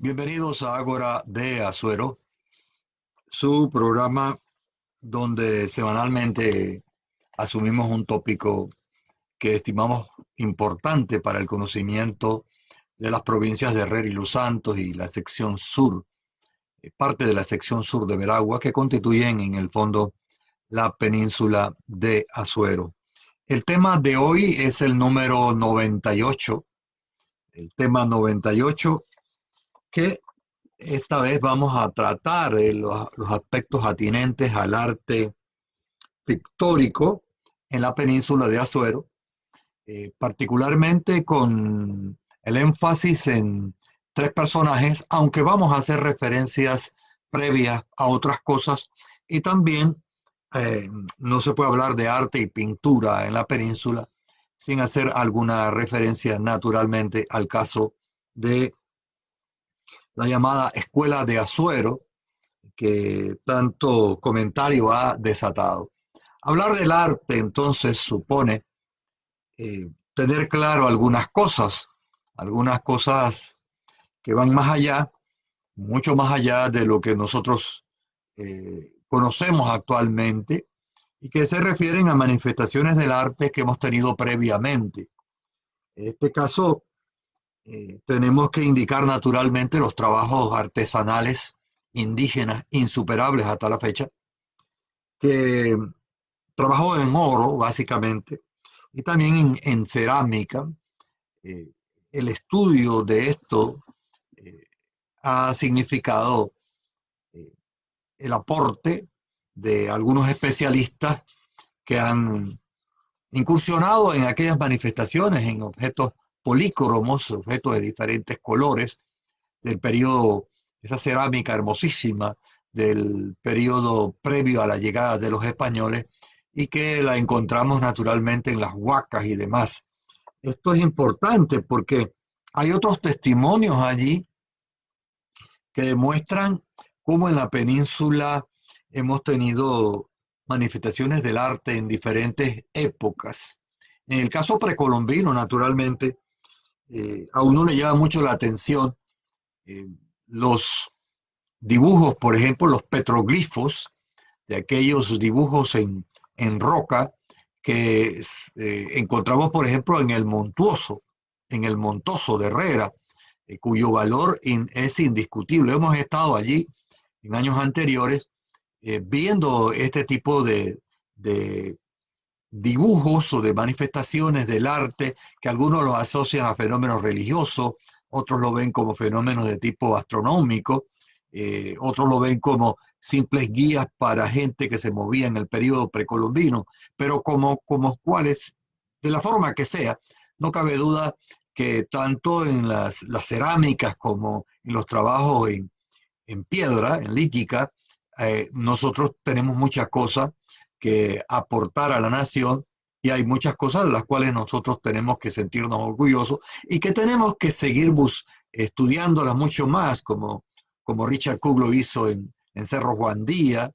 Bienvenidos a Ágora de Azuero, su programa donde semanalmente asumimos un tópico que estimamos importante para el conocimiento de las provincias de Herrera y Los Santos y la sección sur, parte de la sección sur de Veragua, que constituyen en el fondo la península de Azuero. El tema de hoy es el número 98, el tema 98, que esta vez vamos a tratar los aspectos atinentes al arte pictórico en la península de Azuero, particularmente con el énfasis en tres personajes, aunque vamos a hacer referencias previas a otras cosas y también no se puede hablar de arte y pintura en la península sin hacer alguna referencia naturalmente al caso de la llamada Escuela de Azuero, que tanto comentario ha desatado. Hablar del arte entonces supone tener claro algunas cosas que van más allá, mucho más allá de lo que nosotros conocemos actualmente y que se refieren a manifestaciones del arte que hemos tenido previamente. En este caso, tenemos que indicar naturalmente los trabajos artesanales indígenas insuperables hasta la fecha, que trabajó en oro básicamente y también en cerámica. Eh, el estudio de esto eh, ha significado eh, el aporte de algunos especialistas que han incursionado en aquellas manifestaciones, en objetos polícromos, objetos de diferentes colores, del periodo, esa cerámica hermosísima del periodo previo a la llegada de los españoles y que la encontramos naturalmente en las huacas y demás. Esto es importante porque hay otros testimonios allí que demuestran cómo en la península hemos tenido manifestaciones del arte en diferentes épocas. En el caso precolombino, naturalmente, a uno le llama mucho la atención eh, los dibujos, por ejemplo, los petroglifos, de aquellos dibujos en roca que encontramos, por ejemplo, en el Montoso de Herrera, cuyo valor es indiscutible. Hemos estado allí en años anteriores viendo este tipo de dibujos o de manifestaciones del arte que algunos los asocian a fenómenos religiosos, otros lo ven como fenómenos de tipo astronómico, otros lo ven como simples guías para gente que se movía en el periodo precolombino, pero como cuáles, de la forma que sea, no cabe duda que tanto en las cerámicas como en los trabajos en piedra, en lítica, nosotros tenemos muchas cosas que aportar a la nación y hay muchas cosas de las cuales nosotros tenemos que sentirnos orgullosos y que tenemos que seguir estudiándolas mucho más, como Richard Cook lo hizo en Cerro Juan Díaz.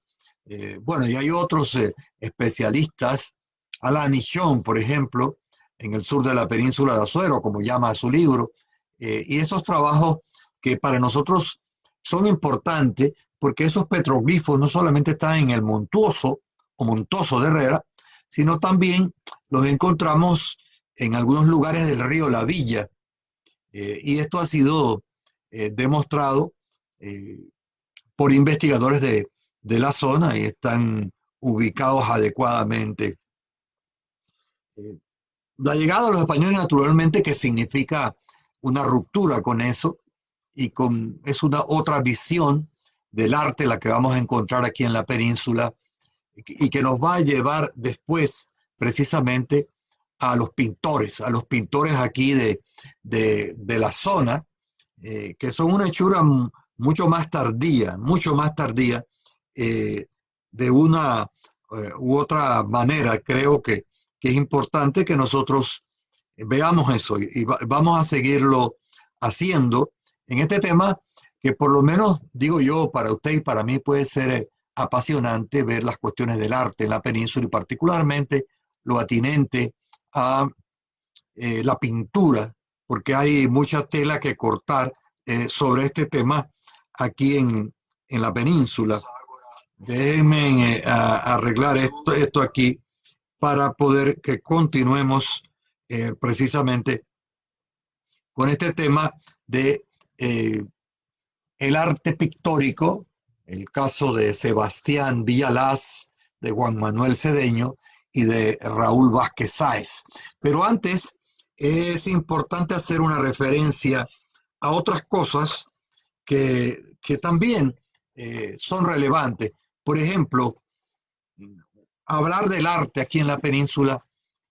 Bueno, y hay otros especialistas, Alain Ichon, por ejemplo, en el sur de la península de Azuero, como llama su libro, y esos trabajos que para nosotros son importantes porque esos petroglifos no solamente están en el Montuoso o Montoso de Herrera, sino también los encontramos en algunos lugares del río La Villa. Y esto ha sido demostrado eh, por investigadores de la zona y están ubicados adecuadamente. Eh, la llegada de los españoles naturalmente que significa una ruptura con eso es una otra visión del arte la que vamos a encontrar aquí en la península y que nos va a llevar después precisamente a los pintores aquí de la zona, que son una hechura mucho más tardía, eh, de una u otra manera. Creo que es importante que nosotros veamos eso y vamos a seguirlo haciendo en este tema que por lo menos, digo yo, para usted y para mí puede ser apasionante ver las cuestiones del arte en la península y particularmente lo atinente a la pintura, porque hay mucha tela que cortar sobre este tema aquí en la península. Déjenme arreglar esto aquí para poder que continuemos precisamente con este tema de el arte pictórico, el caso de Sebastián Villalaz, de Juan Manuel Cedeño y de Raúl Vázquez Sáez. Pero antes es importante hacer una referencia a otras cosas que también son relevantes. Por ejemplo, hablar del arte aquí en la península,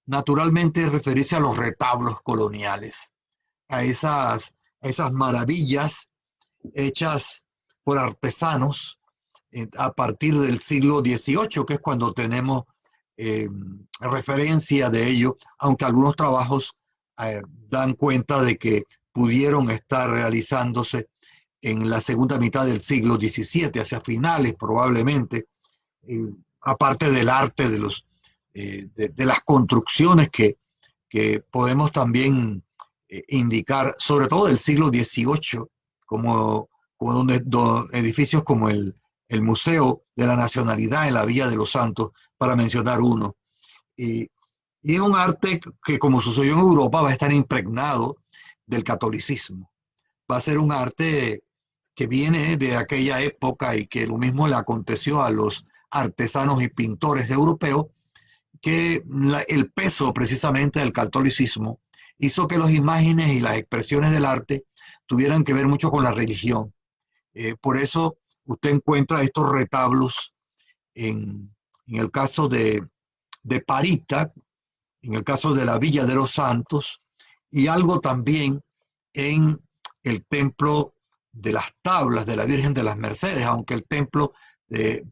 naturalmente es referirse a los retablos coloniales, a esas maravillas hechas por artesanos a partir del siglo XVIII, que es cuando tenemos eh, referencia de ello, aunque algunos trabajos dan cuenta de que pudieron estar realizándose en la segunda mitad del siglo XVII, hacia finales probablemente, aparte del arte de las construcciones que podemos también indicar, sobre todo del siglo XVIII, como edificios como el Museo de la Nacionalidad en la Villa de los Santos, para mencionar uno. Y, y es un arte que, como sucedió en Europa, va a estar impregnado del catolicismo. Va a ser un arte que viene de aquella época y que lo mismo le aconteció a los artesanos y pintores europeos, que el peso precisamente del catolicismo hizo que las imágenes y las expresiones del arte tuvieran que ver mucho con la religión. Por eso usted encuentra estos retablos en el caso de Parita, en el caso de la Villa de los Santos, y algo también en el templo de las tablas de la Virgen de las Mercedes, aunque el templo, de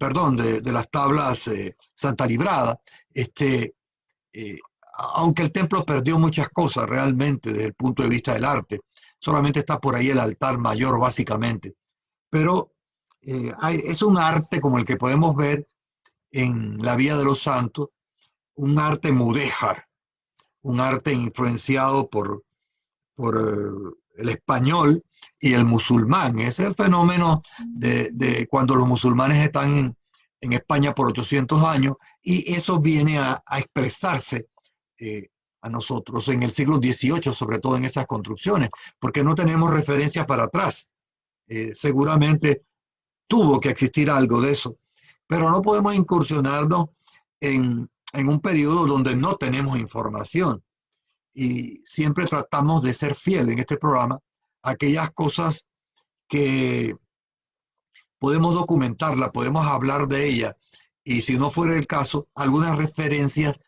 las tablas Santa Librada, eh, aunque el templo perdió muchas cosas realmente desde el punto de vista del arte, solamente está por ahí el altar mayor básicamente, pero es un arte como el que podemos ver en la Villa de los Santos, un arte mudéjar, un arte influenciado por el español y el musulmán. Ese es el fenómeno de cuando los musulmanes están en España por 800 años y eso viene a expresarse a nosotros en el siglo XVIII, sobre todo en esas construcciones, porque no tenemos referencia para atrás. Seguramente tuvo que existir algo de eso, pero no podemos incursionarnos en un periodo donde no tenemos información y siempre tratamos de ser fieles en este programa a aquellas cosas que podemos documentarla, podemos hablar de ella y si no fuera el caso, algunas referencias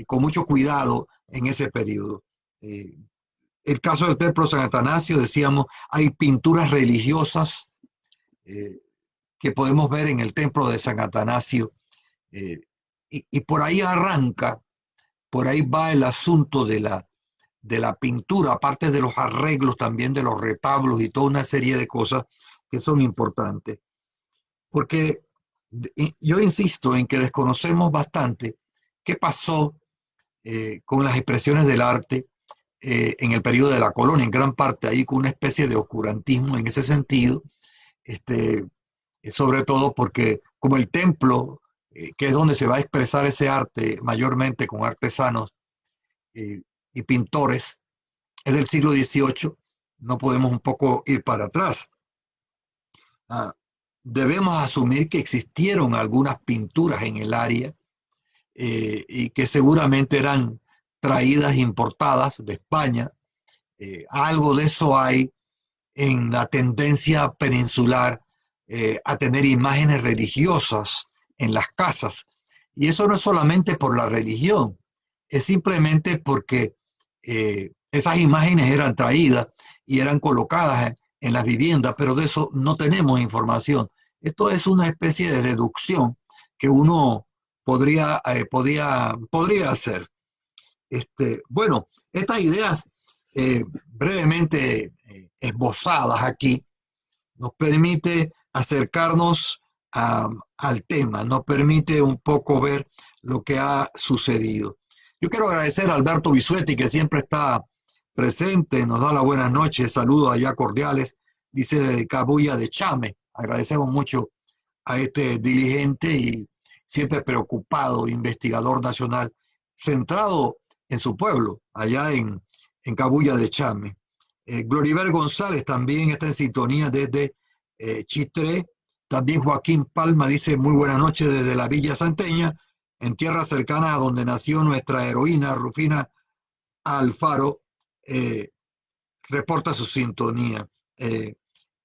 con mucho cuidado en ese periodo. El caso del templo San Atanasio, decíamos, hay pinturas religiosas que podemos ver en el templo de San Atanasio y por ahí arranca, por ahí va el asunto de la pintura, aparte de los arreglos también de los retablos y toda una serie de cosas que son importantes. Porque yo insisto en que desconocemos bastante qué pasó con las expresiones del arte en el periodo de la colonia, en gran parte ahí con una especie de oscurantismo en ese sentido, sobre todo porque como el templo, que es donde se va a expresar ese arte mayormente con artesanos y pintores, es del siglo XVIII, no podemos un poco ir para atrás. Debemos asumir que existieron algunas pinturas en el área y que seguramente eran traídas, importadas de España. Algo de eso hay en la tendencia peninsular a tener imágenes religiosas en las casas. Y eso no es solamente por la religión, es simplemente porque esas imágenes eran traídas y eran colocadas en las viviendas, pero de eso no tenemos información. Esto es una especie de deducción que uno podría hacer. Bueno, estas ideas brevemente esbozadas aquí nos permite acercarnos al tema, nos permite un poco ver lo que ha sucedido. Yo quiero agradecer a Alberto Bisuetti, que siempre está presente, nos da las buenas noches, saludos allá cordiales dice de Cabuya de Chame. Agradecemos mucho a este diligente y siempre preocupado investigador nacional, centrado en su pueblo, allá en Cabuya de Chame. Gloriver González también está en sintonía desde Chitré. También Joaquín Palma dice muy buenas noches desde la Villa Santeña, en tierra cercana a donde nació nuestra heroína Rufina Alfaro. Reporta su sintonía.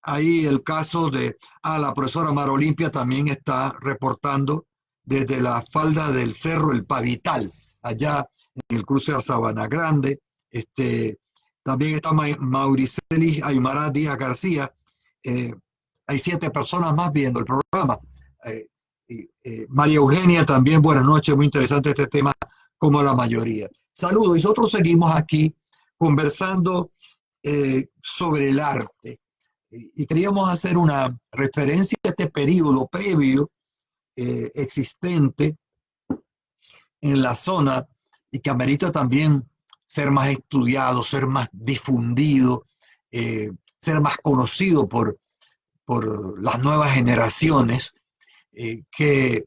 Ahí el caso de la profesora Mar Olimpia también está reportando desde la falda del cerro El Pavital, allá en el cruce a Sabana Grande. También está Mauricelis Aymara Díaz García. Hay 7 personas más viendo el programa. María Eugenia también, buenas noches, muy interesante este tema, como la mayoría. Saludos, y nosotros seguimos aquí conversando sobre el arte. Y queríamos hacer una referencia a este periodo previo existente en la zona y que amerita también ser más estudiado, ser más difundido, ser más conocido por las nuevas generaciones que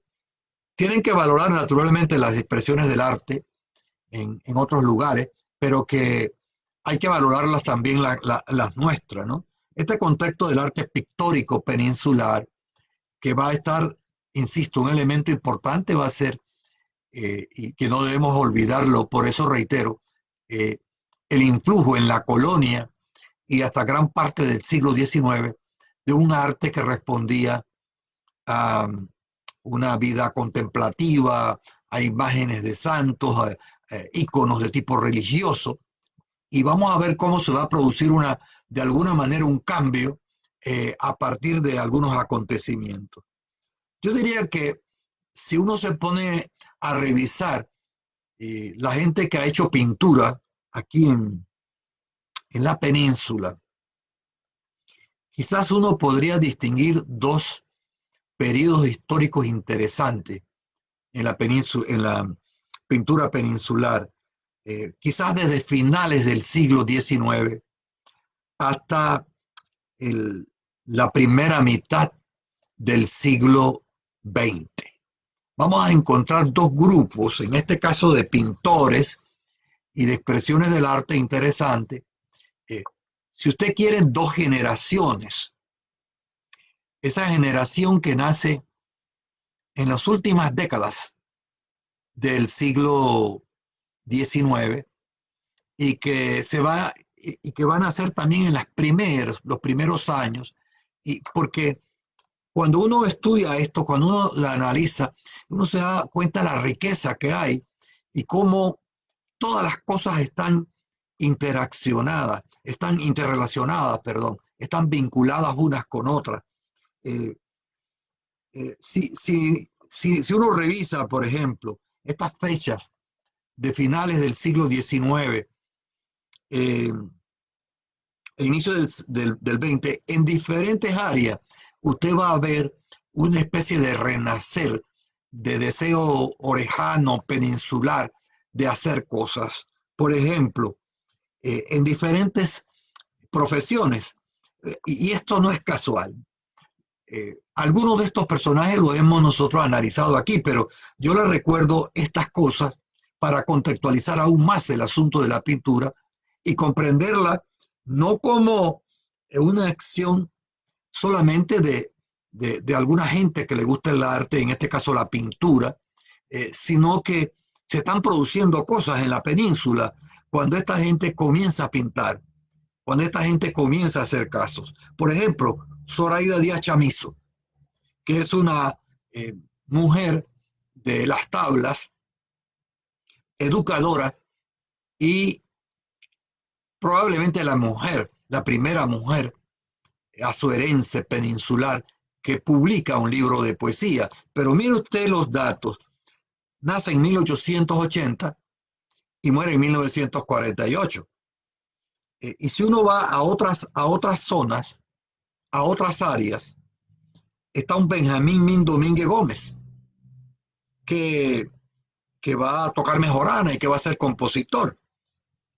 tienen que valorar naturalmente las expresiones del arte en otros lugares, pero que hay que valorarlas también las nuestras, ¿no? Este contexto del arte pictórico peninsular, que va a estar, insisto, un elemento importante va a ser, y que no debemos olvidarlo, por eso reitero, el influjo en la colonia y hasta gran parte del siglo XIX de un arte que respondía a una vida contemplativa, a imágenes de santos, a íconos de tipo religioso, y vamos a ver cómo se va a producir de alguna manera un cambio a partir de algunos acontecimientos. Yo diría que si uno se pone a revisar la gente que ha hecho pintura aquí en la península, quizás uno podría distinguir 2 periodos históricos interesantes en la pintura peninsular, quizás desde finales del siglo XIX hasta la primera mitad del siglo XX. Vamos a encontrar 2 grupos, en este caso de pintores y de expresiones del arte interesantes. Si usted quiere, 2 generaciones. Esa generación que nace en las últimas décadas del siglo XIX y que van a ser también en los primeros años, y porque cuando uno estudia esto, cuando uno la analiza, uno se da cuenta de la riqueza que hay y cómo todas las cosas están interrelacionadas, están vinculadas unas con otras. Si uno revisa, por ejemplo, estas fechas de finales del siglo XIX, inicio del XX, en diferentes áreas, usted va a ver una especie de renacer, de deseo orejano, peninsular, de hacer cosas. Por ejemplo, en diferentes profesiones, y esto no es casual. Algunos de estos personajes los hemos nosotros analizado aquí, pero yo les recuerdo estas cosas para contextualizar aún más el asunto de la pintura y comprenderla no como una acción solamente de alguna gente que le gusta el arte, en este caso la pintura, sino que se están produciendo cosas en la península cuando esta gente comienza a pintar, cuando esta gente comienza a hacer casos. Por ejemplo, Zoraida Díaz Chamizo, que es una mujer de las tablas, educadora y probablemente la primera mujer azuerense peninsular que publica un libro de poesía. Pero mire usted los datos. Nace en 1880 y muere en 1948. Y si uno va a otras zonas, a otras áreas, está un Benjamín Min Domínguez Gómez, que va a tocar mejorana y que va a ser compositor,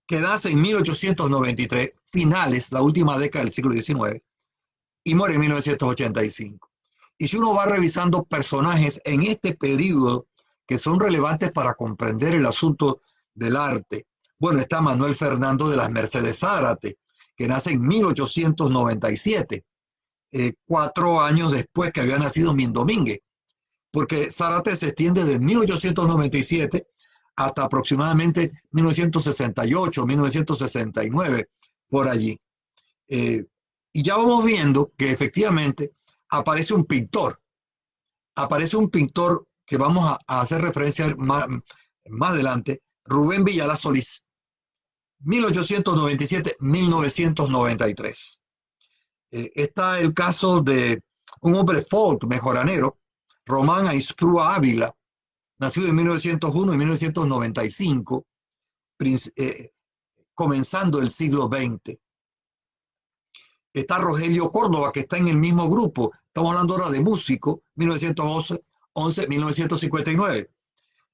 que nace en 1893, finales, la última década del siglo XIX, y muere en 1985. Y si uno va revisando personajes en este periodo que son relevantes para comprender el asunto del arte, bueno, está Manuel Fernando de las Mercedes Zárate, que nace en 1897, 4 años después que había nacido Min Domínguez, porque Zárate se extiende de 1897 hasta aproximadamente 1968, 1969, por allí. Eh, y ya vamos viendo que efectivamente aparece un pintor que vamos a hacer referencia más adelante, Rubén Villalá Solís, 1897-1993. Está el caso de un hombre folk, mejoranero, Román Aisprúa Ávila, nacido en 1901 y 1995, comenzando el siglo XX. Está Rogelio Córdoba, que está en el mismo grupo. Estamos hablando ahora de músico, 1911-1959.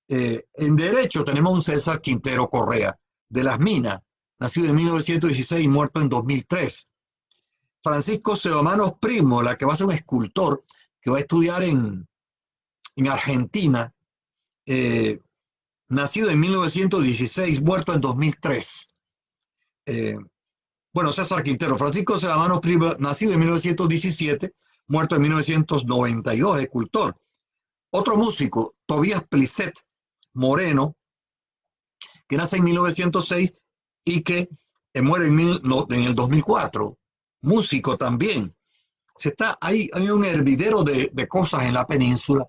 En derecho tenemos un César Quintero Correa, de Las Minas, nacido en 1916 y muerto en 2003. Francisco Seomanos Primo, la que va a ser un escultor, que va a estudiar en Argentina, nacido en 1916, muerto en 2003. Bueno, César Quintero, Francisco Seomanos Primo, nacido en 1917, muerto en 1992, escultor. Otro músico, Tobías Plisset Moreno, que nace en 1906 y que muere en el 2004. Músico también. Hay un hervidero de cosas en la península,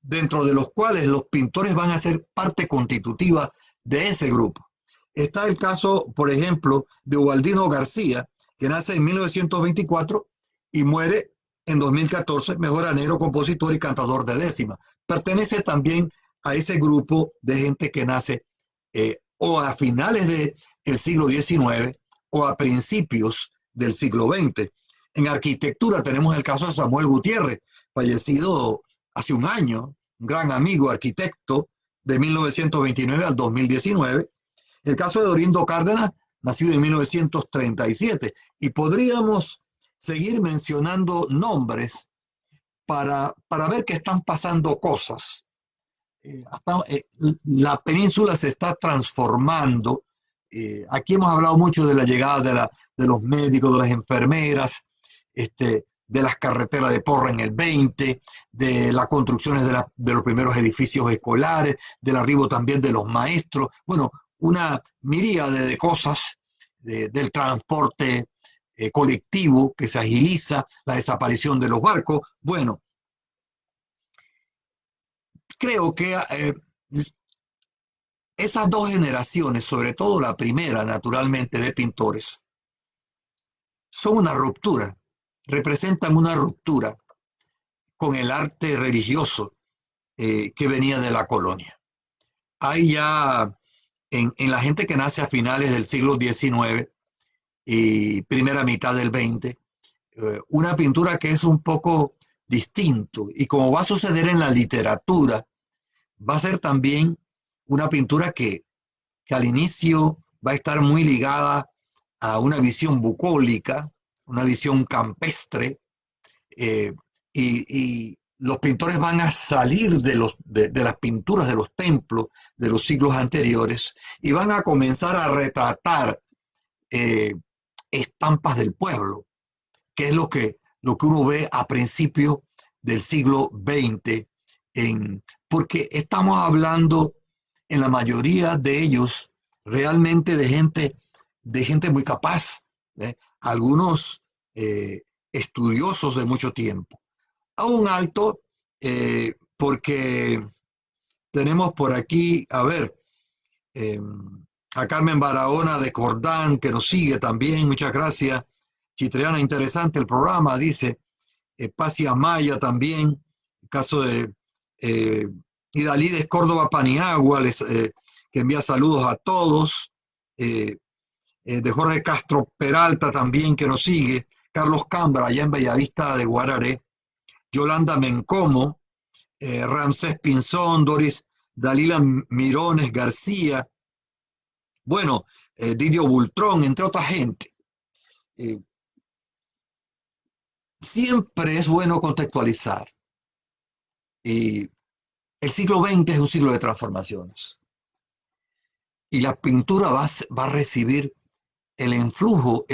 dentro de los cuales los pintores van a ser parte constitutiva de ese grupo. Está el caso, por ejemplo, de Ubaldino García, que nace en 1924 y muere en 2014, mejoranero, compositor y cantador de décima. Pertenece también a ese grupo de gente que nace o a finales del siglo XIX o a principios del siglo XX. En arquitectura tenemos el caso de Samuel Gutiérrez, fallecido hace un año, un gran amigo arquitecto de 1929 al 2019. El caso de Dorindo Cárdenas, nacido en 1937. Y podríamos seguir mencionando nombres para ver que están pasando cosas. La península se está transformando. Aquí hemos hablado mucho de la llegada de los médicos, de las enfermeras, de las carreteras de Porra en el 20, de las construcciones de los primeros edificios escolares, del arribo también de los maestros. Bueno, una miríade de cosas, del transporte colectivo que se agiliza, la desaparición de los barcos. Bueno, creo que esas dos generaciones, sobre todo la primera, naturalmente, de pintores, son una ruptura, representan una ruptura con el arte religioso que venía de la colonia. Hay ya en la gente que nace a finales del siglo XIX y primera mitad del XX, una pintura que es un poco distinto, y como va a suceder en la literatura, va a ser también una pintura que al inicio va a estar muy ligada a una visión bucólica, una visión campestre, y los pintores van a salir de las pinturas de los templos de los siglos anteriores y van a comenzar a retratar estampas del pueblo, que es lo que uno ve a principios del siglo XX, porque estamos hablando en la mayoría de ellos realmente de gente muy capaz, algunos estudiosos de mucho tiempo. A un alto, porque tenemos por aquí, a ver, a Carmen Barahona de Cordán, que nos sigue también, muchas gracias. Chitriana, interesante el programa, dice. Pacia Maya también, el caso de Idalides Córdoba Paniagua, que envía saludos a todos. De Jorge Castro Peralta también, que nos sigue. Carlos Cambra, allá en Bellavista de Guararé. Yolanda Mencomo, Ramsés Pinzón, Doris Dalila Mirones García, bueno, Didio Bultrón, entre otra gente. siempre es bueno contextualizar. Y el siglo XX es un siglo de transformaciones. Y la pintura va a recibir el influjo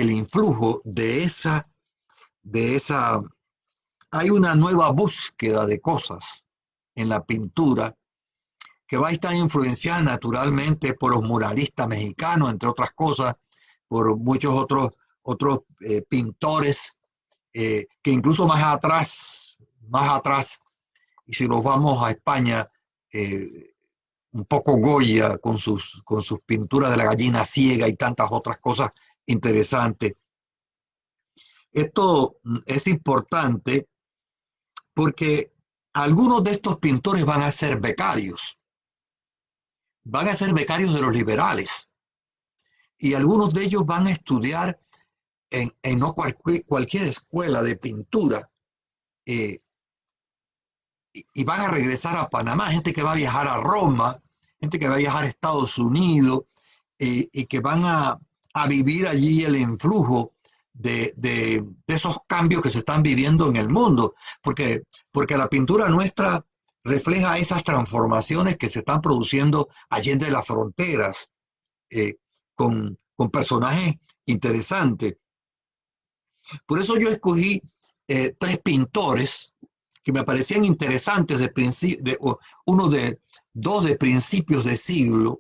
de esa. Hay una nueva búsqueda de cosas en la pintura que va a estar influenciada naturalmente por los muralistas mexicanos, entre otras cosas, por muchos otros pintores, que incluso más atrás, y si nos vamos a España, un poco Goya con sus pinturas de la gallina ciega y tantas otras cosas interesantes. Esto es importante porque algunos de estos pintores van a ser becarios de los liberales, y algunos de ellos van a estudiar en no cualquier escuela de pintura, eh, y van a regresar a Panamá, gente que va a viajar a Roma, gente que va a viajar a Estados Unidos, y que van a vivir allí el influjo de esos cambios que se están viviendo en el mundo, porque la pintura nuestra refleja esas transformaciones que se están produciendo allende las fronteras, eh, con personajes interesantes. Por eso yo escogí tres pintores que me parecían interesantes uno de dos de principios de siglo,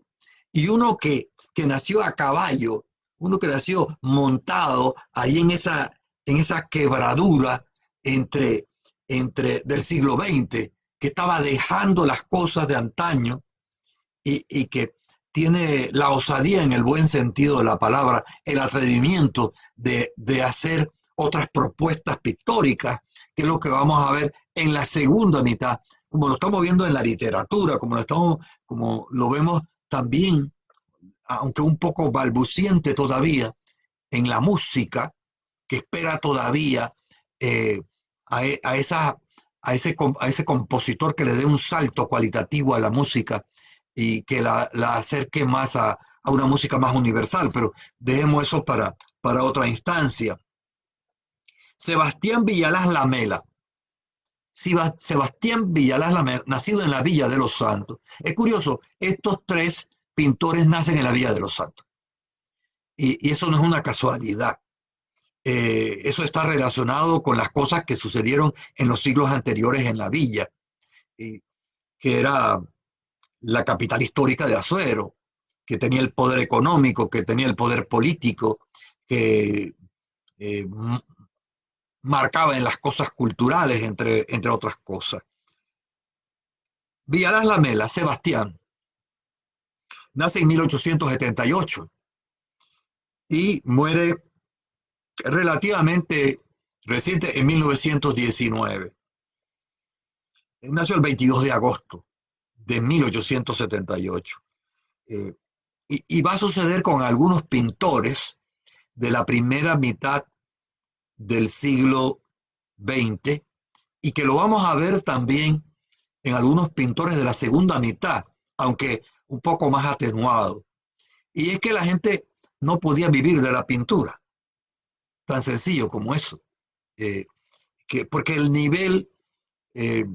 y uno que nació a caballo, uno que nació montado ahí en esa quebradura del siglo XX, que estaba dejando las cosas de antaño, y que tiene la osadía en el buen sentido de la palabra, el atrevimiento de hacer otras propuestas pictóricas, que es lo que vamos a ver en la segunda mitad, como lo estamos viendo en la literatura, como lo vemos también, aunque un poco balbuciente todavía, en la música, que espera todavía eh, a, esa, a ese compositor que le dé un salto cualitativo a la música y que la acerque más a una música más universal, pero dejemos eso para otra instancia. Sebastián Villalaz Lamela. Sebastián Villalaz Lamela, nacido en la Villa de los Santos. Es curioso, estos tres pintores nacen en la Villa de los Santos. Y eso no es una casualidad. Eso está relacionado con las cosas que sucedieron en los siglos anteriores en la villa, que era la capital histórica de Azuero, que tenía el poder económico, que tenía el poder político, que eh, marcaba en las cosas culturales, entre otras cosas. Villalaz Lamela, Sebastián, nace en 1878 y muere relativamente reciente en 1919. Nació el 22 de agosto de 1878. Y va a suceder con algunos pintores de la primera mitad del siglo XX, y que lo vamos a ver también en algunos pintores de la segunda mitad, aunque un poco más atenuado. Y es que la gente no podía vivir de la pintura, tan sencillo como eso. Porque el nivel eh,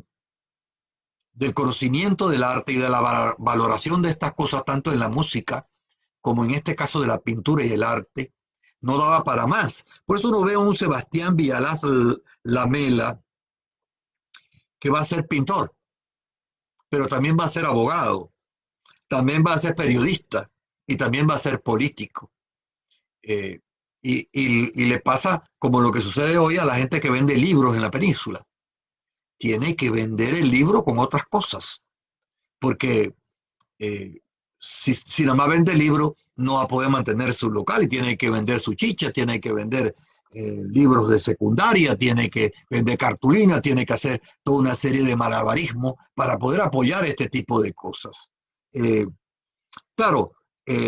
del conocimiento del arte y de la valoración de estas cosas, tanto en la música como en este caso de la pintura y el arte, no daba para más. Por eso uno ve a un Sebastián Villalaz Lamela, que va a ser pintor, pero también va a ser abogado, también va a ser periodista y también va a ser político. Eh, y le pasa como lo que sucede hoy a la gente que vende libros en la península. Tiene que vender el libro con otras cosas, porque si nada más vende el libro, no va a poder mantener su local, y tiene que vender su chicha, tiene que vender libros de secundaria, tiene que vender cartulina, tiene que hacer toda una serie de malabarismos para poder apoyar este tipo de cosas. Eh, claro,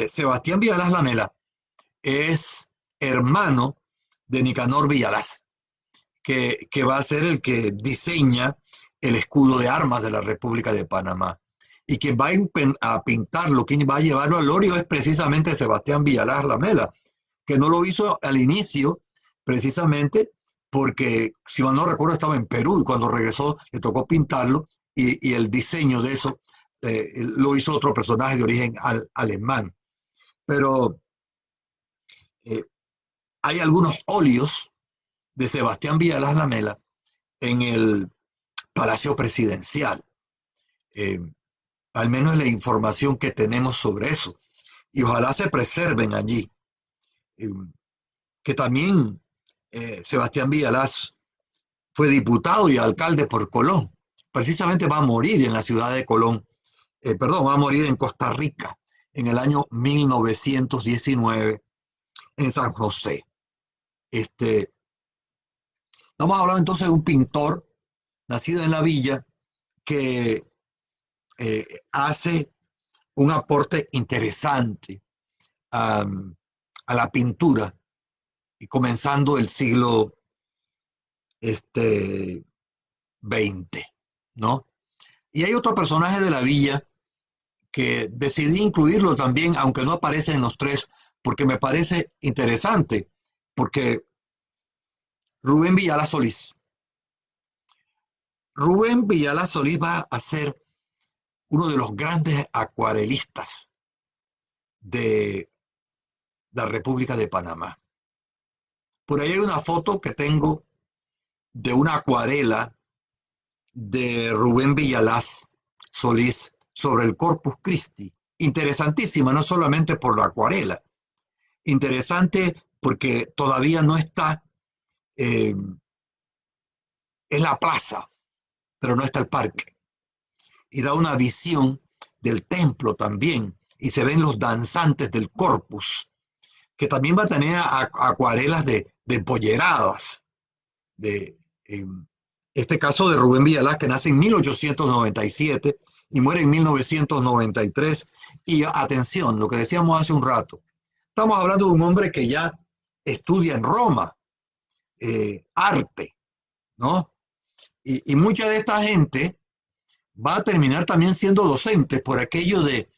Sebastián Villalaz Lamela es hermano de Nicanor Villalaz, que va a ser el que diseña el escudo de armas de la República de Panamá. Y quien va a pintarlo, quien va a llevarlo al óleo, es precisamente Sebastián Villalaz Lamela, que no lo hizo al inicio precisamente porque si mal no recuerdo estaba en Perú y cuando regresó le tocó pintarlo y el diseño de eso lo hizo otro personaje de origen alemán. Pero eh, hay algunos óleos de Sebastián Villalaz Lamela en el Palacio Presidencial. Eh, Al menos la información que tenemos sobre eso. Y ojalá se preserven allí. Eh, que también Sebastián Villalaz fue diputado y alcalde por Colón. Precisamente va a morir en la ciudad de Colón, perdón, va a morir en Costa Rica en el año 1919 en San José. Estamos hablando entonces de un pintor nacido en la villa que hace un aporte interesante a, a la pintura, y comenzando el siglo XX, ¿no? Y hay otro personaje de la villa que decidí incluirlo también, aunque no aparece en los tres, porque me parece interesante, porque Rubén Villalaz Solís. Rubén Villalaz Solís va a ser uno de los grandes acuarelistas de la República de Panamá. Por ahí hay una foto que tengo de una acuarela de Rubén Villalaz Solís sobre el Corpus Christi. Interesantísima, no solamente por la acuarela, interesante porque todavía no está en la plaza, pero no está el parque. Y da una visión del templo también, y se ven los danzantes del Corpus, que también va a tener acuarelas de empolleradas, de este caso de Rubén Villalaz, que nace en 1897 y muere en 1993. Y atención, lo que decíamos hace un rato, estamos hablando de un hombre que ya estudia en Roma, arte, ¿no? Y mucha de esta gente va a terminar también siendo docentes por aquello de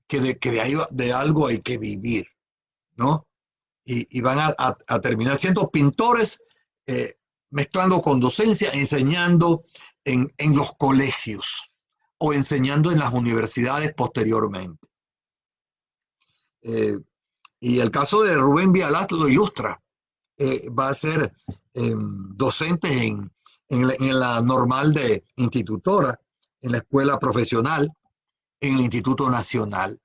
que de algo hay que vivir, ¿no? Y van a terminar siendo pintores, mezclando con docencia, enseñando en los colegios o enseñando en las universidades posteriormente. Y el caso de Rubén Villalaz lo ilustra. Va a ser docente en la normal de institutora, en la escuela profesional, en el Instituto Nacional.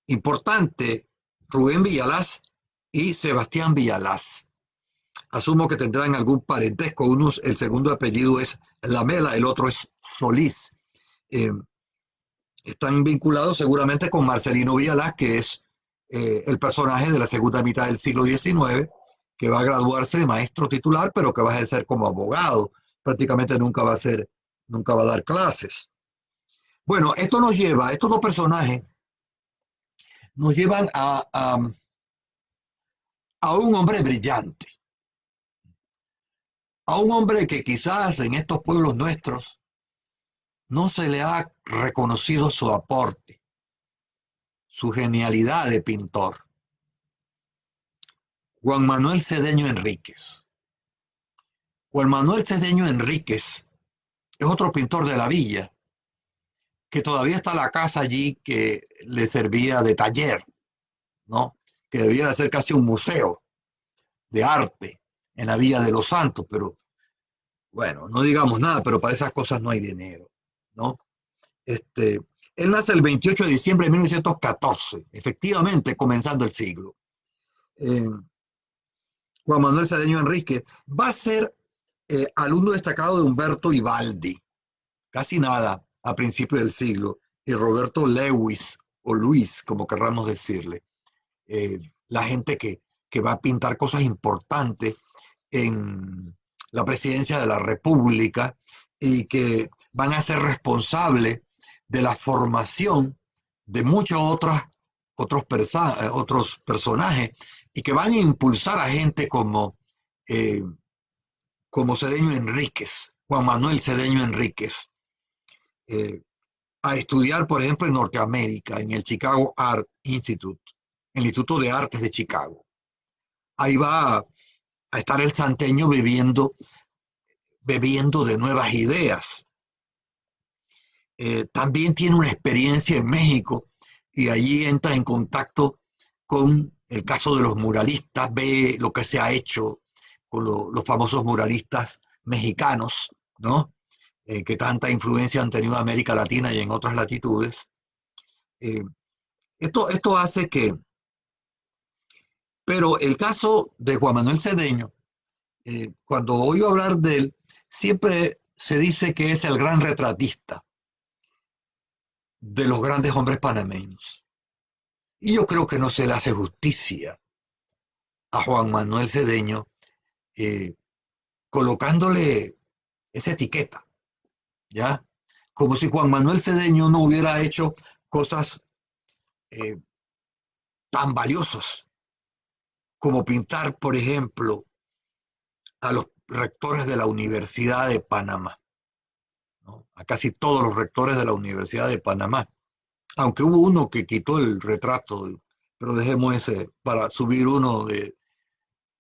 Importante, Rubén Villalaz y Sebastián Villalaz. Asumo que tendrán algún parentesco. Uno, el segundo apellido es Lamela, el otro es Solís. Están vinculados seguramente con Marcelino Villalaz, que es el personaje de la segunda mitad del siglo XIX, que va a graduarse de maestro titular, pero que va a ejercer como abogado. Prácticamente nunca va a dar clases. Bueno, estos dos personajes nos llevan a un hombre brillante, a un hombre que quizás en estos pueblos nuestros no se le ha reconocido su aporte, su genialidad de pintor. Juan Manuel Cedeño Enríquez. Juan Manuel Cedeño Enríquez es otro pintor de la villa, que todavía está la casa allí que le servía de taller, ¿no? Que debiera ser casi un museo de arte en la Villa de los Santos, pero bueno, no digamos nada, pero para esas cosas no hay dinero, ¿no? Él nace el 28 de diciembre de 1914, efectivamente comenzando el siglo. Juan Manuel Cedeño Enríquez va a ser alumno destacado de Humberto Vivaldi, casi nada a principios del siglo, y Roberto Lewis, o Luis, como querramos decirle, la gente que va a pintar cosas importantes en la presidencia de la República y que van a ser responsables de la formación de muchos otros personajes y que van a impulsar a gente como Cedeño Enríquez, Juan Manuel Cedeño Enríquez, a estudiar, por ejemplo, en Norteamérica, en el Chicago Art Institute, el Instituto de Artes de Chicago. Ahí va a estar el santeño bebiendo de nuevas ideas. También tiene una experiencia en México y allí entra en contacto con el caso de los muralistas, ve lo que se ha hecho con los famosos muralistas mexicanos, ¿no? Que tanta influencia han tenido en América Latina y en otras latitudes. Eh, esto hace que, pero el caso de Juan Manuel Cedeño, cuando oigo hablar de él, siempre se dice que es el gran retratista de los grandes hombres panameños. Y yo creo que no se le hace justicia a Juan Manuel Cedeño eh, colocándole esa etiqueta, ¿ya? Como si Juan Manuel Cedeño no hubiera hecho cosas eh, tan valiosas como pintar, por ejemplo, a los rectores de la Universidad de Panamá, ¿no? A casi todos los rectores de la Universidad de Panamá, aunque hubo uno que quitó el retrato, pero dejemos ese para subir uno de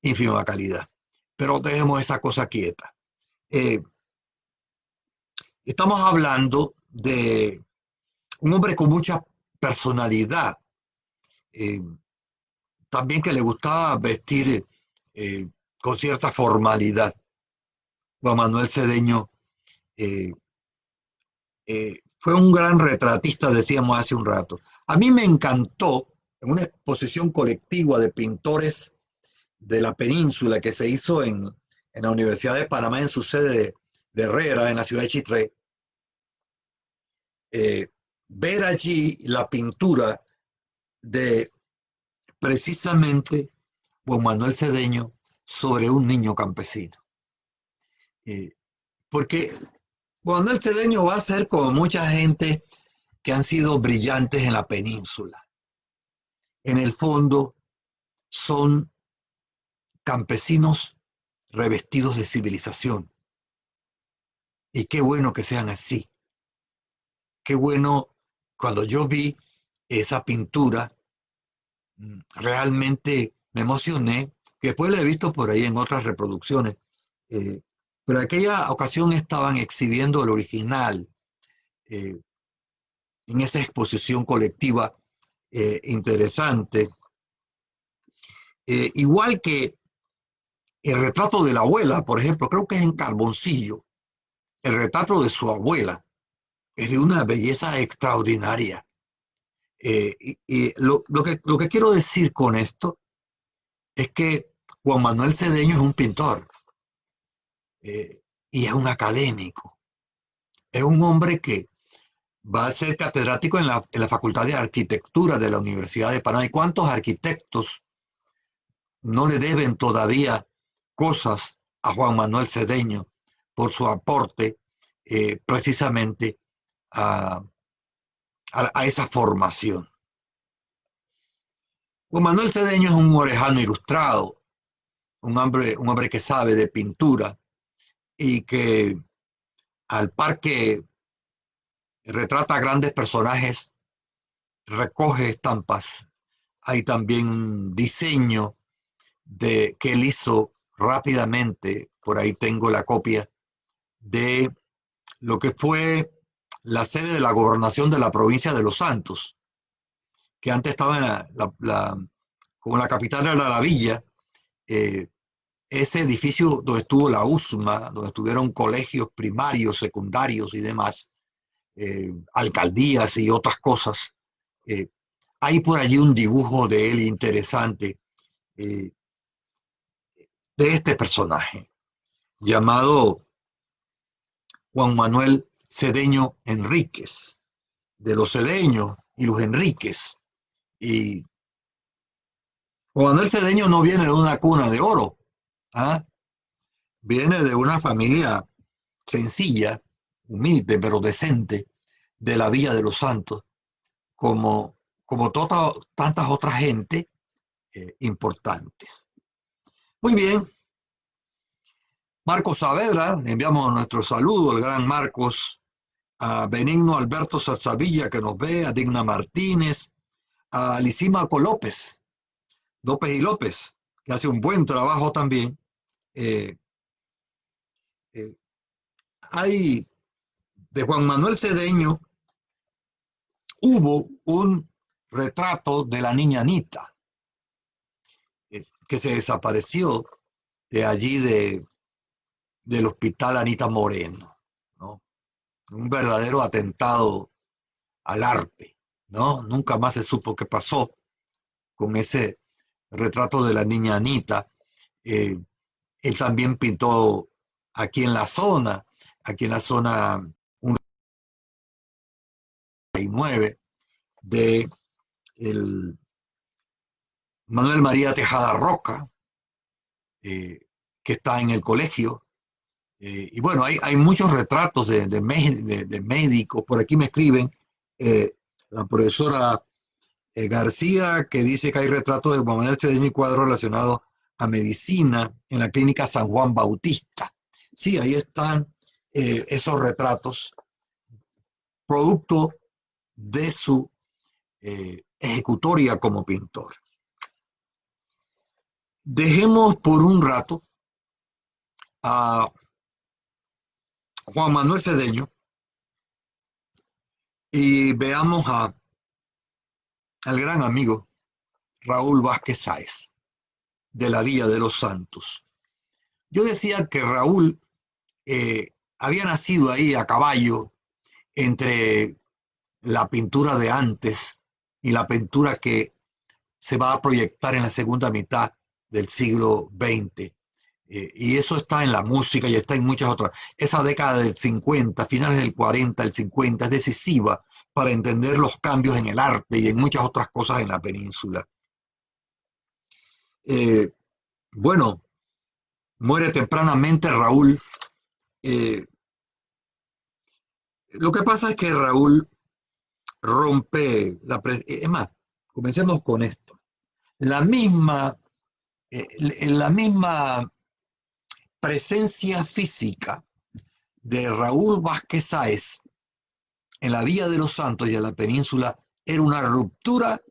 ínfima calidad. Pero dejemos esa cosa quieta. Eh, Estamos hablando de un hombre con mucha personalidad, eh, también que le gustaba vestir con cierta formalidad. Juan Manuel Cedeño eh, fue un gran retratista, decíamos hace un rato. A mí me encantó en una exposición colectiva de pintores de la península que se hizo en la Universidad de Panamá, en su sede de Herrera, en la ciudad de Chitré, ver allí la pintura de precisamente Juan Manuel Cedeño sobre un niño campesino. Eh, Porque Juan Manuel Cedeño va a ser como mucha gente que han sido brillantes en la península. En el fondo son campesinos revestidos de civilización. Y qué bueno que sean así. Qué bueno cuando yo vi esa pintura, realmente me emocioné, que después la he visto por ahí en otras reproducciones. Eh, pero en aquella ocasión estaban exhibiendo el original eh, en esa exposición colectiva interesante. Igual que el retrato de la abuela, por ejemplo, creo que es en carboncillo. El retrato de su abuela es de una belleza extraordinaria. Lo que quiero decir con esto es que Juan Manuel Cedeño es un pintor y es un académico. Es un hombre que va a ser catedrático en la Facultad de Arquitectura de la Universidad de Panamá. ¿Y cuántos arquitectos no le deben todavía cosas a Juan Manuel Cedeño por su aporte precisamente a, a esa formación? Juan Manuel Cedeño es un orejano ilustrado, un hombre que sabe de pintura y que al par que retrata grandes personajes, recoge estampas. Hay también un diseño que él hizo rápidamente, por ahí tengo la copia, de lo que fue la sede de la gobernación de la provincia de Los Santos, que antes estaba en como la capital era la villa, eh, ese edificio donde estuvo la USMA, donde estuvieron colegios primarios, secundarios y demás, alcaldías y otras cosas. Eh, Hay por allí un dibujo de él interesante, eh, de este personaje, llamado Juan Manuel Cedeño Enríquez, de los Cedeños y los Enríquez. Y Juan Manuel Cedeño no viene de una cuna de oro, ¿ah? Viene de una familia sencilla, humilde, pero decente, de la Villa de los Santos, como tantas otras gente importantes. Muy bien, Marcos Saavedra, enviamos nuestro saludo al gran Marcos, a Benigno Alberto Sarzavilla que nos ve, a Digna Martínez, a Lisímaco López, López y López, que hace un buen trabajo también, Eh, eh, hay de Juan Manuel Cedeño, hubo un retrato de la niña Anita, que se desapareció de allí del hospital Anita Moreno, ¿no? Un verdadero atentado al arte, ¿no? Nunca más se supo qué pasó con ese retrato de la niña Anita. Eh, Él también pintó aquí en la zona, aquí en la zona 1 de el Manuel María Tejada Roca, eh, que está en el colegio. Y bueno, hay muchos retratos de médicos. Por aquí me escriben la profesora García, que dice que hay retratos de Juan Manuel Cedeño y cuadros relacionados a medicina en la clínica San Juan Bautista. Sí, ahí están esos retratos, producto de su ejecutoria como pintor. Dejemos por un rato a Juan Manuel Cedeño y veamos al gran amigo Raúl Vázquez Sáez, de la Villa de los Santos. Yo decía que Raúl había nacido ahí a caballo entre la pintura de antes y la pintura que se va a proyectar en la segunda mitad del siglo XX. Y eso está en la música y está en muchas otras. Esa década del 50, finales del 40, el 50, es decisiva para entender los cambios en el arte y en muchas otras cosas en la península. Eh, bueno, muere tempranamente Raúl. Eh, lo que pasa es que Raúl rompe es más, comencemos con esto. La misma, la misma presencia física de Raúl Vázquez Sáez en la Villa de los Santos y en la península era una ruptura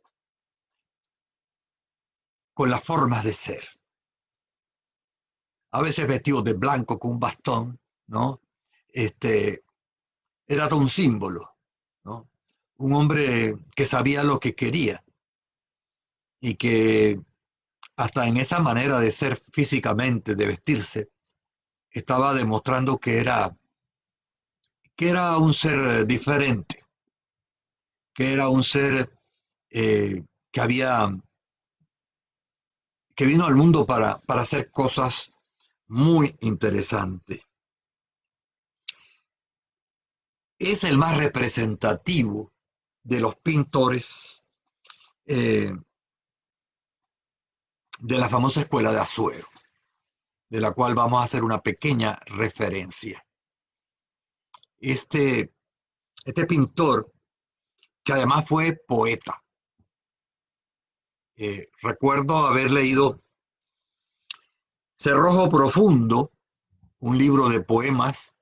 con las formas de ser. A veces vestido de blanco con un bastón, ¿no? Era todo un símbolo, ¿no? Un hombre que sabía lo que quería y que hasta en esa manera de ser físicamente, de vestirse, estaba demostrando que era un ser diferente, que era un ser eh, que había que vino al mundo para hacer cosas muy interesantes. Es el más representativo de los pintores eh, de la famosa escuela de Azuero, de la cual vamos a hacer una pequeña referencia. Este pintor, que además fue poeta, recuerdo haber leído Cerrojo Profundo, un libro de poemas,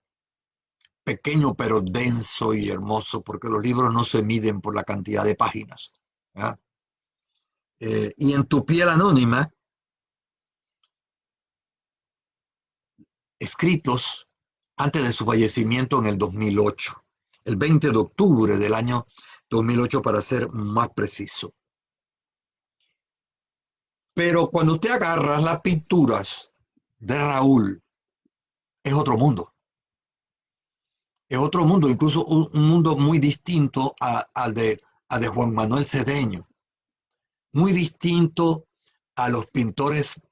pequeño pero denso y hermoso, porque los libros no se miden por la cantidad de páginas. Y en Tu piel anónima, escritos antes de su fallecimiento en el 2008, el 20 de octubre del año 2008 para ser más preciso. Pero cuando usted agarra las pinturas de Raúl, es otro mundo. Es otro mundo, incluso un mundo muy distinto al de Juan Manuel Cedeño. Muy distinto a los pintores,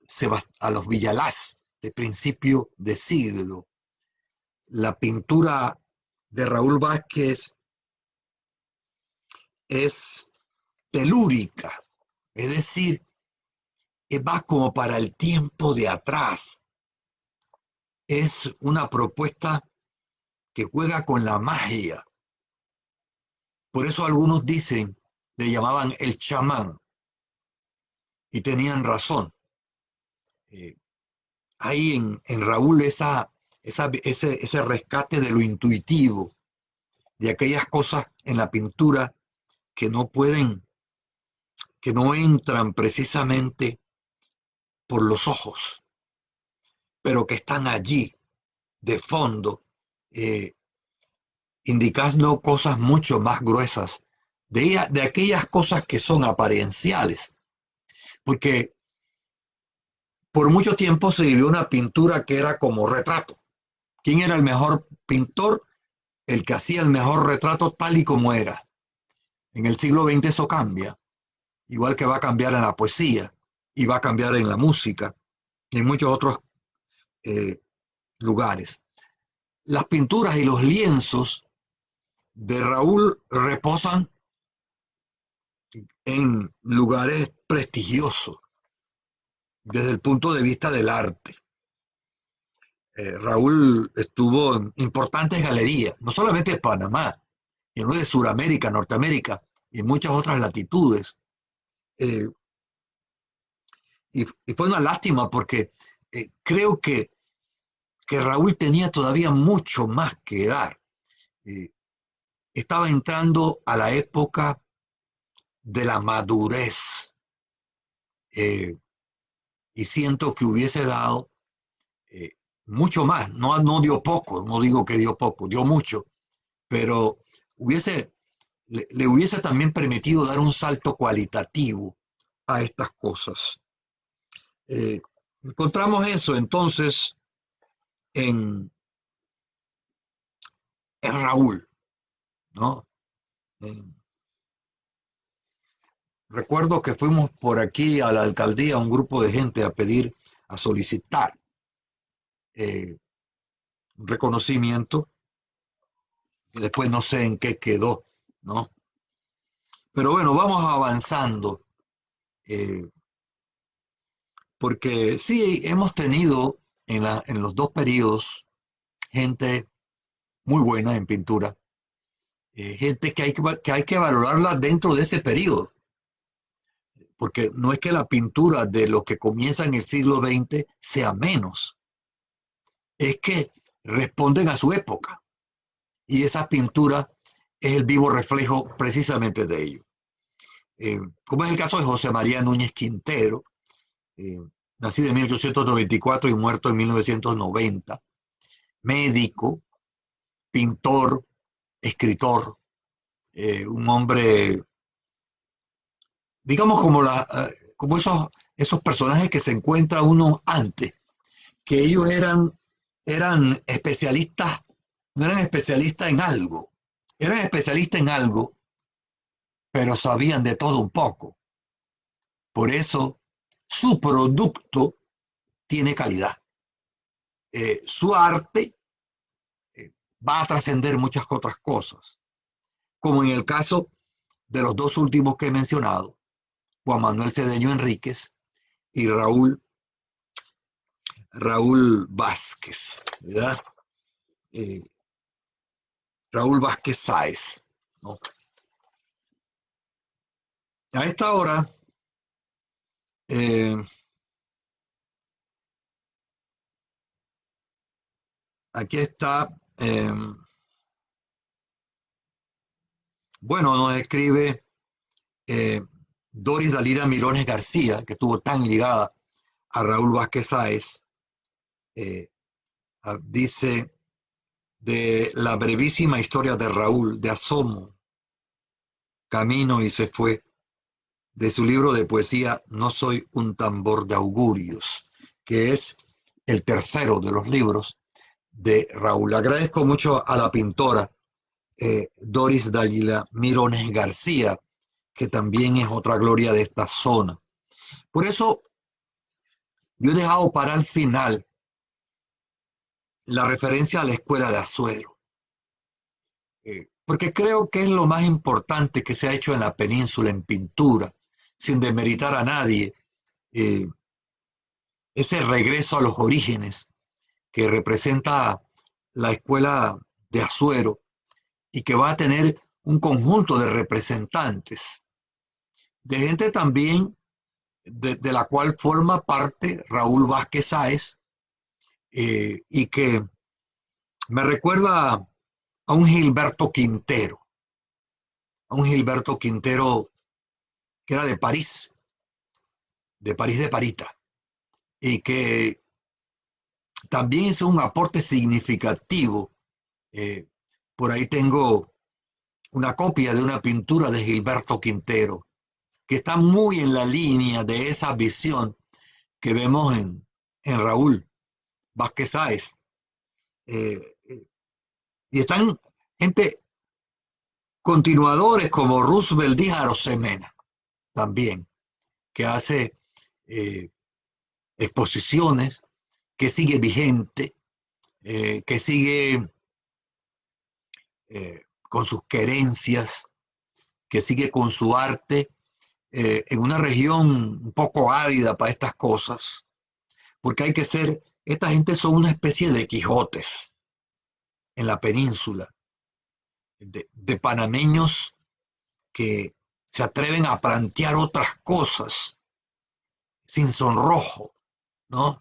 a los Villalaz de principio de siglo. La pintura de Raúl Vázquez es telúrica, es decir, va como para el tiempo de atrás. Es una propuesta que juega con la magia. Por eso algunos dicen, le llamaban el chamán, y tenían razón. Hay en Raúl ese rescate de lo intuitivo, de aquellas cosas en la pintura que no pueden, que no entran precisamente por los ojos. pero que están allí de fondo, indicando cosas mucho más gruesas, de aquellas cosas que son aparienciales, porque por mucho tiempo se vivió una pintura que era como retrato. ¿Quién era el mejor pintor? El que hacía el mejor retrato tal y como era. En el siglo XX eso cambia, igual que va a cambiar en la poesía y va a cambiar en la música y en muchos otros eh, lugares. Las pinturas y los lienzos de Raúl reposan en lugares prestigiosos desde el punto de vista del arte. Raúl estuvo en importantes galerías, no solamente en Panamá, sino de Sudamérica, Norteamérica y en muchas otras latitudes. Eh, y fue una lástima porque creo que Raúl tenía todavía mucho más que dar. Eh, Estaba entrando a la época de la madurez eh, y siento que hubiese dado eh, mucho más. No, no dio poco, no digo que dio poco, dio mucho, pero le hubiese también permitido dar un salto cualitativo a estas cosas. Eh, Encontramos eso entonces en, en Raúl, ¿no? Eh, Recuerdo que fuimos por aquí a la alcaldía, un grupo de gente a pedir, a solicitar eh, un reconocimiento, y después no sé en qué quedó, ¿no? Pero bueno, vamos avanzando, eh, porque sí hemos tenido en los dos periodos gente muy buena en pintura, gente que hay que valorarla dentro de ese periodo, porque no es que la pintura de lo que comienza en el siglo XX sea menos, es que responden a su época y esa pintura es el vivo reflejo precisamente de ello. Como es el caso de José María Núñez Quintero, eh, nacido en 1894 y muerto en 1990, médico, pintor, escritor, un hombre, digamos como esos personajes que se encuentra uno antes, que ellos eran especialistas, no eran especialistas en algo, eran especialistas en algo, pero sabían de todo un poco. Por eso su producto tiene calidad. Su arte va a trascender muchas otras cosas, como en el caso de los dos últimos que he mencionado, Juan Manuel Cedeño Enríquez y Raúl Vázquez, ¿verdad? Eh, Raúl Vázquez Sáez, ¿no? A esta hora, eh, aquí está, bueno, nos escribe Doris Dalira Mirones García, que estuvo tan ligada a Raúl Vázquez Sáez, eh, dice de la brevísima historia de Raúl, de Asomo, Camino y se fue, de su libro de poesía No soy un tambor de augurios, que es el tercero de los libros de Raúl. Agradezco mucho a la pintora Doris Dalila Mirones García, que también es otra gloria de esta zona. Por eso yo he dejado para el final la referencia a la escuela de Azuero, porque creo que es lo más importante que se ha hecho en la península en pintura, sin demeritar a nadie, eh, ese regreso a los orígenes que representa la escuela de Azuero y que va a tener un conjunto de representantes, de gente también de la cual forma parte Raúl Vázquez Sáez, y que me recuerda a un Gilberto Quintero que era de París de Parita, y que también hizo un aporte significativo. Eh, por ahí tengo una copia de una pintura de Gilberto Quintero, que está muy en la línea de esa visión que vemos en Raúl Vázquez Sáez. Eh, y están gente continuadores como Roosevelt Díaz Arosemena, también, que hace eh, exposiciones, que sigue vigente, que sigue con sus querencias, que sigue con su arte en una región un poco árida para estas cosas, porque hay que ser, esta gente son una especie de Quijotes en la península, de panameños que se atreven a plantear otras cosas sin sonrojo, ¿no?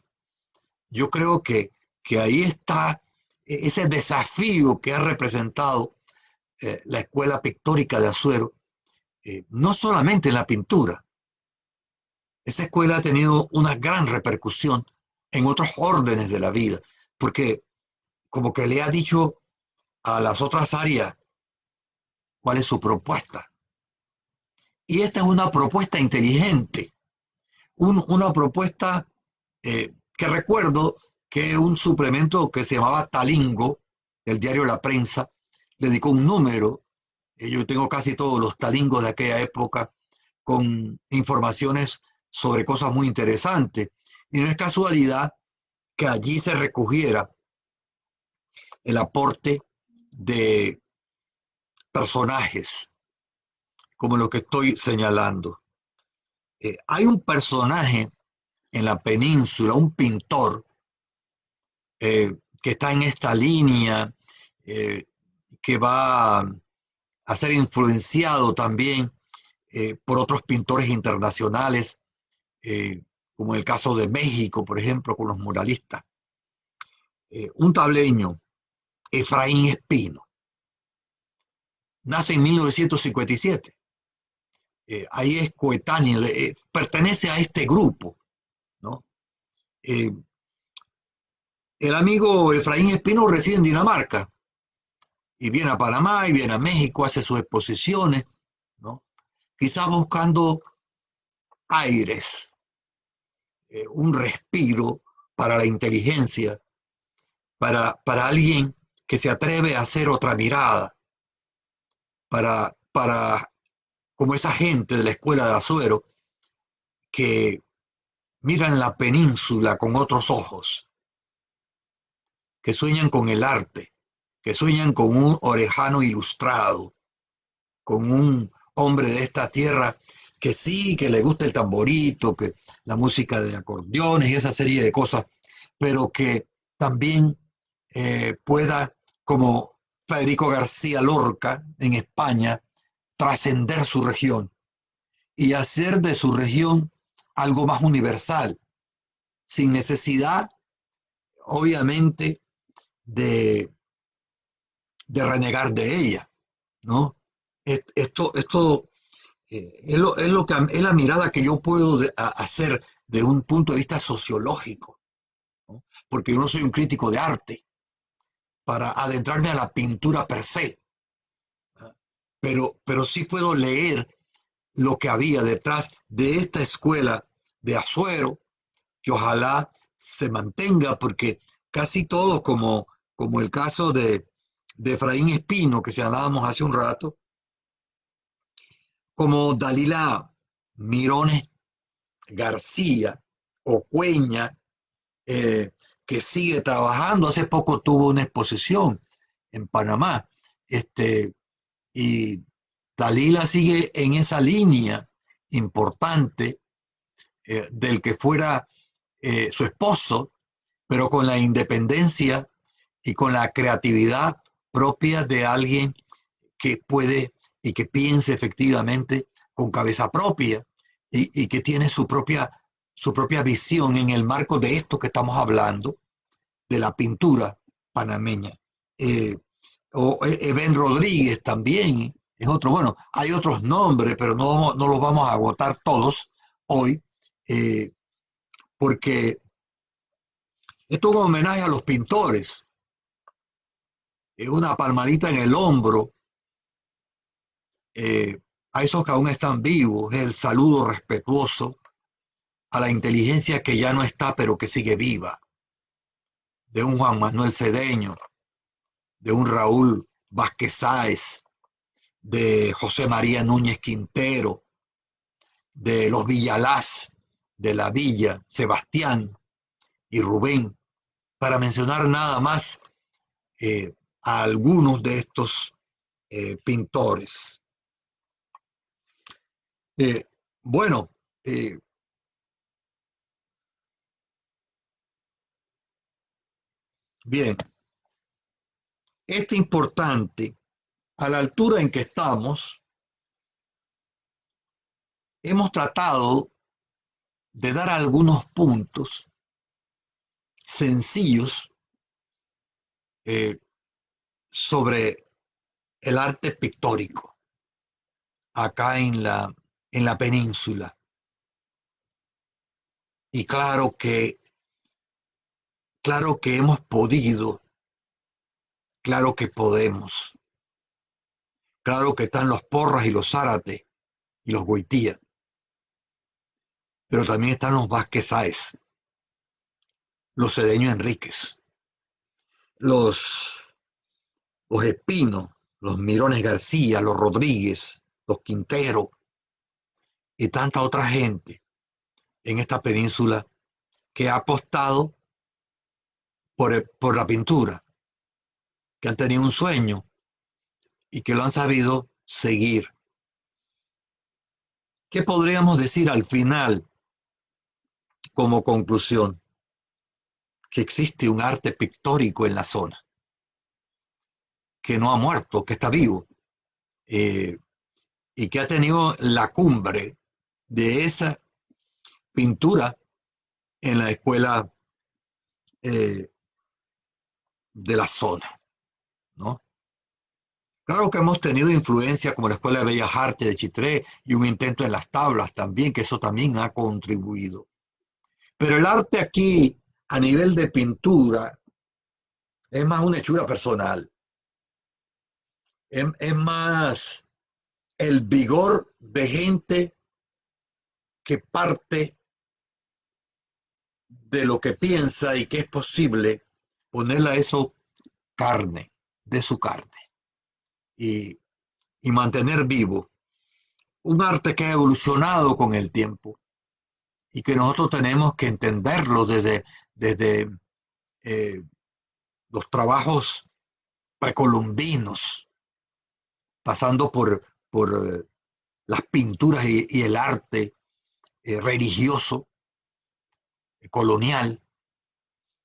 Yo creo que ahí está ese desafío que ha representado la escuela pictórica de Azuero, no solamente en la pintura. Esa escuela ha tenido una gran repercusión en otros órdenes de la vida, porque como que le ha dicho a las otras áreas cuál es su propuesta. Y esta es una propuesta inteligente, una propuesta que recuerdo que un suplemento que se llamaba Talingo, del diario La Prensa, dedicó un número. Yo tengo casi todos los talingos de aquella época con informaciones sobre cosas muy interesantes. Y no es casualidad que allí se recogiera el aporte de personajes como lo que estoy señalando. Hay un personaje en la península, un pintor que está en esta línea, eh, que va a ser influenciado también por otros pintores internacionales, como en el caso de México, por ejemplo, con los muralistas. Un tableño, Efraín Espino, nace en 1957. Ahí es coetáneo, pertenece a este grupo, ¿no? Eh, el amigo Efraín Espino reside en Dinamarca y viene a Panamá y viene a México, hace sus exposiciones, ¿no? Quizás buscando aires, un respiro para la inteligencia, para alguien que se atreve a hacer otra mirada, para como esa gente de la escuela de Azuero que miran la península con otros ojos, que sueñan con el arte, que sueñan con un orejano ilustrado, con un hombre de esta tierra que sí, que le gusta el tamborito, que la música de acordeones y esa serie de cosas, pero que también pueda, como Federico García Lorca en España, trascender su región y hacer de su región algo más universal, sin necesidad, obviamente, de, de renegar de ella, ¿no? Esto es lo que es la mirada que yo puedo hacer de un punto de vista sociológico, ¿no? Porque yo no soy un crítico de arte para adentrarme a la pintura per se, ¿no? Pero sí puedo leer lo que había detrás de esta escuela de Azuero, que ojalá se mantenga, porque casi todos, como el caso de Efraín Espino, que señalábamos hace un rato, como Dalila Mirones García o Cueña, que sigue trabajando. Hace poco tuvo una exposición en Panamá, y Dalila sigue en esa línea importante del que fuera su esposo, pero con la independencia y con la creatividad propia de alguien que puede y que piense efectivamente con cabeza propia y que tiene su propia visión en el marco de esto que estamos hablando, de la pintura panameña. Eh, o Eben Rodríguez también es otro. Bueno, hay otros nombres, pero no los vamos a agotar todos hoy, porque Esto es un homenaje a los pintores. Es una palmadita en el hombro eh, a esos que aún están vivos. Es el saludo respetuoso a la inteligencia que ya no está, pero que sigue viva. De un Juan Manuel Cedeño, de un Raúl Vázquez Sáez, de José María Núñez Quintero, de los Villalaz, de la Villa, Sebastián y Rubén, para mencionar nada más a algunos de estos pintores. Eh, bueno, eh, bien, este importante, a la altura en que estamos, hemos tratado de dar algunos puntos sencillos eh, sobre el arte pictórico acá en la península. Y claro que hemos podido, claro que podemos, claro que están los Porras y los Zárate y los Goitía, pero también están los Vázquez Sáez, los Cedeño Enríquez, los, los Espino, los Mirones García, los Rodríguez, los Quintero y tanta otra gente en esta península que ha apostado por la pintura, que han tenido un sueño y que lo han sabido seguir. ¿Qué podríamos decir al final como conclusión? Que existe un arte pictórico en la zona, que no ha muerto, que está vivo, eh, y que ha tenido la cumbre de esa pintura en la escuela eh, de la zona, ¿no? Claro que hemos tenido influencia como la Escuela de Bellas Artes de Chitré y un intento en las tablas también, que eso también ha contribuido. Pero el arte aquí, a nivel de pintura, es más una hechura personal, es más el vigor de gente que parte de lo que piensa y que es posible ponerle a eso carne, de su carne, y, y mantener vivo un arte que ha evolucionado con el tiempo y que nosotros tenemos que entenderlo desde eh, los trabajos precolombinos, pasando por las pinturas y el arte religioso, colonial,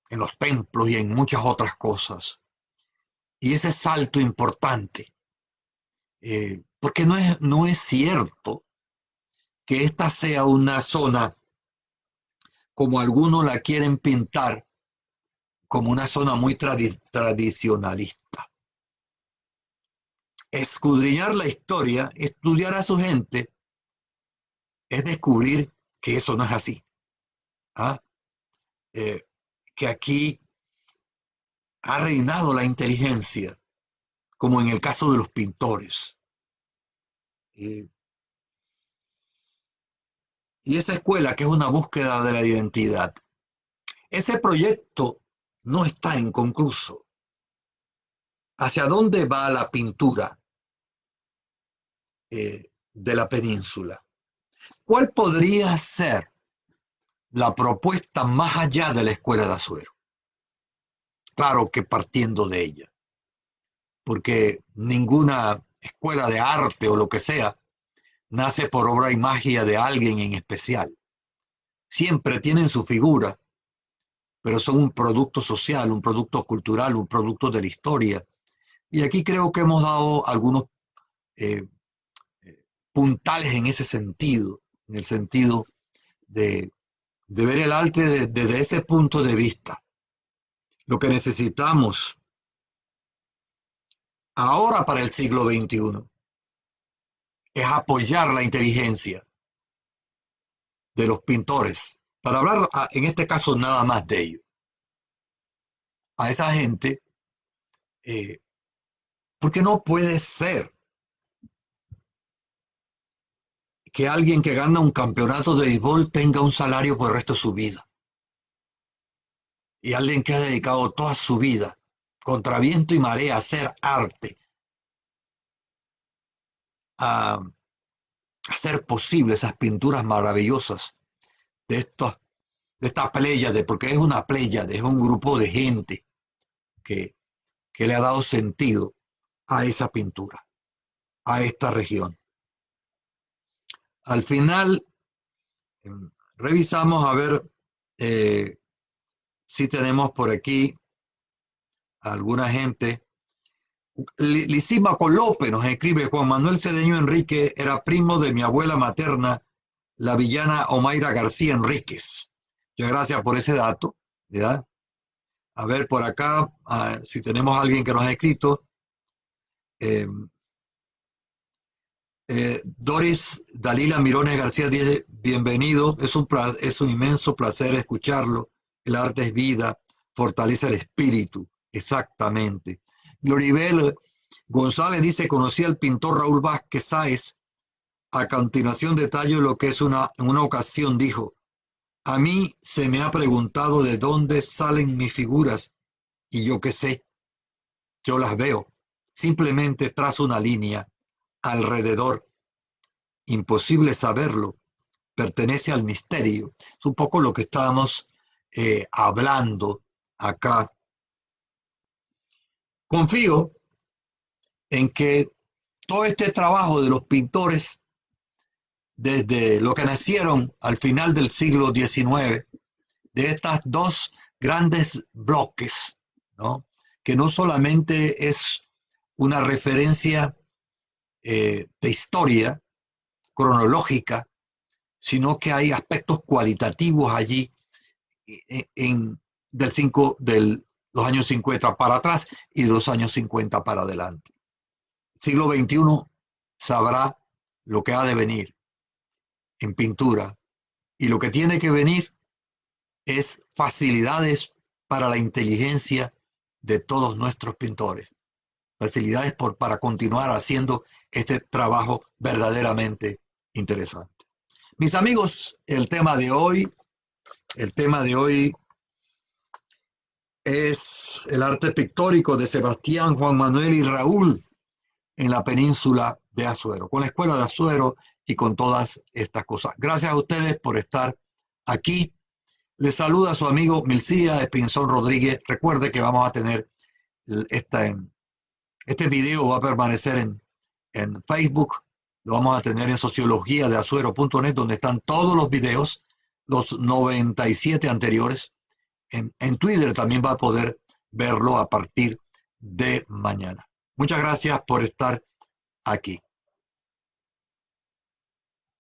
en los templos y en muchas otras cosas. Y ese salto importante, porque no es cierto que esta sea una zona como algunos la quieren pintar, como una zona muy tradicionalista. Escudriñar la historia, estudiar a su gente, es descubrir que eso no es así. ¿Ah? Eh, que aquí ha reinado la inteligencia, como en el caso de los pintores. Eh, y esa escuela que es una búsqueda de la identidad. Ese proyecto no está inconcluso. ¿Hacia dónde va la pintura de la península? ¿Cuál podría ser la propuesta más allá de la escuela de Azuero? Claro que partiendo de ella, porque ninguna escuela de arte o lo que sea nace por obra y magia de alguien en especial. Siempre tienen su figura, pero son un producto social, un producto cultural, un producto de la historia. Y aquí creo que hemos dado algunos eh, puntales en ese sentido, en el sentido de, de ver el arte desde ese punto de vista. Lo que necesitamos ahora para el siglo XXI es apoyar la inteligencia de los pintores, para hablar en este caso nada más de ellos, a esa gente, porque no puede ser que alguien que gana un campeonato de béisbol tenga un salario por el resto de su vida. Y alguien que ha dedicado toda su vida, contra viento y marea, a hacer arte, a hacer posible esas pinturas maravillosas de estos, de esta pléyade, porque es una pléyade, es un grupo de gente que, que le ha dado sentido a esa pintura, a esta región. Al final, revisamos a ver si tenemos por aquí alguna gente. Lisímaco López nos escribe: Juan Manuel Cedeño Enrique era primo de mi abuela materna, la villana Omaira García Enríquez. Muchas gracias por ese dato, ¿verdad? A ver por acá, si tenemos a alguien que nos ha escrito. Doris Dalila Mirones García dice: bienvenido, es un inmenso placer escucharlo. El arte es vida, fortalece el espíritu. Exactamente. Gloribel González dice: conocí al pintor Raúl Vázquez Sáez. A continuación detallo lo que en una ocasión dijo: a mí se me ha preguntado de dónde salen mis figuras, y yo qué sé, yo las veo, simplemente trazo una línea alrededor, imposible saberlo, pertenece al misterio. Es un poco lo que estábamos hablando acá. Confío en que todo este trabajo de los pintores, desde lo que nacieron al final del siglo XIX, de estas dos grandes bloques, ¿no? Que no solamente es una referencia de historia cronológica, sino que hay aspectos cualitativos allí de los años 50 para atrás y de los años 50 para adelante. El siglo XXI sabrá lo que ha de venir en pintura, y lo que tiene que venir es facilidades para la inteligencia de todos nuestros pintores, facilidades para continuar haciendo este trabajo verdaderamente interesante. Mis amigos, el tema de hoy es el arte pictórico de Sebastián, Juan Manuel y Raúl en la península de Azuero, con la Escuela de Azuero y con todas estas cosas. Gracias a ustedes por estar aquí. Les saluda su amigo Milcía Espinzón Rodríguez. Recuerde que vamos a tener este video, va a permanecer en Facebook, lo vamos a tener en sociologiadeazuero.net, donde están todos los videos, los 97 anteriores. En Twitter también va a poder verlo a partir de mañana. Muchas gracias por estar aquí.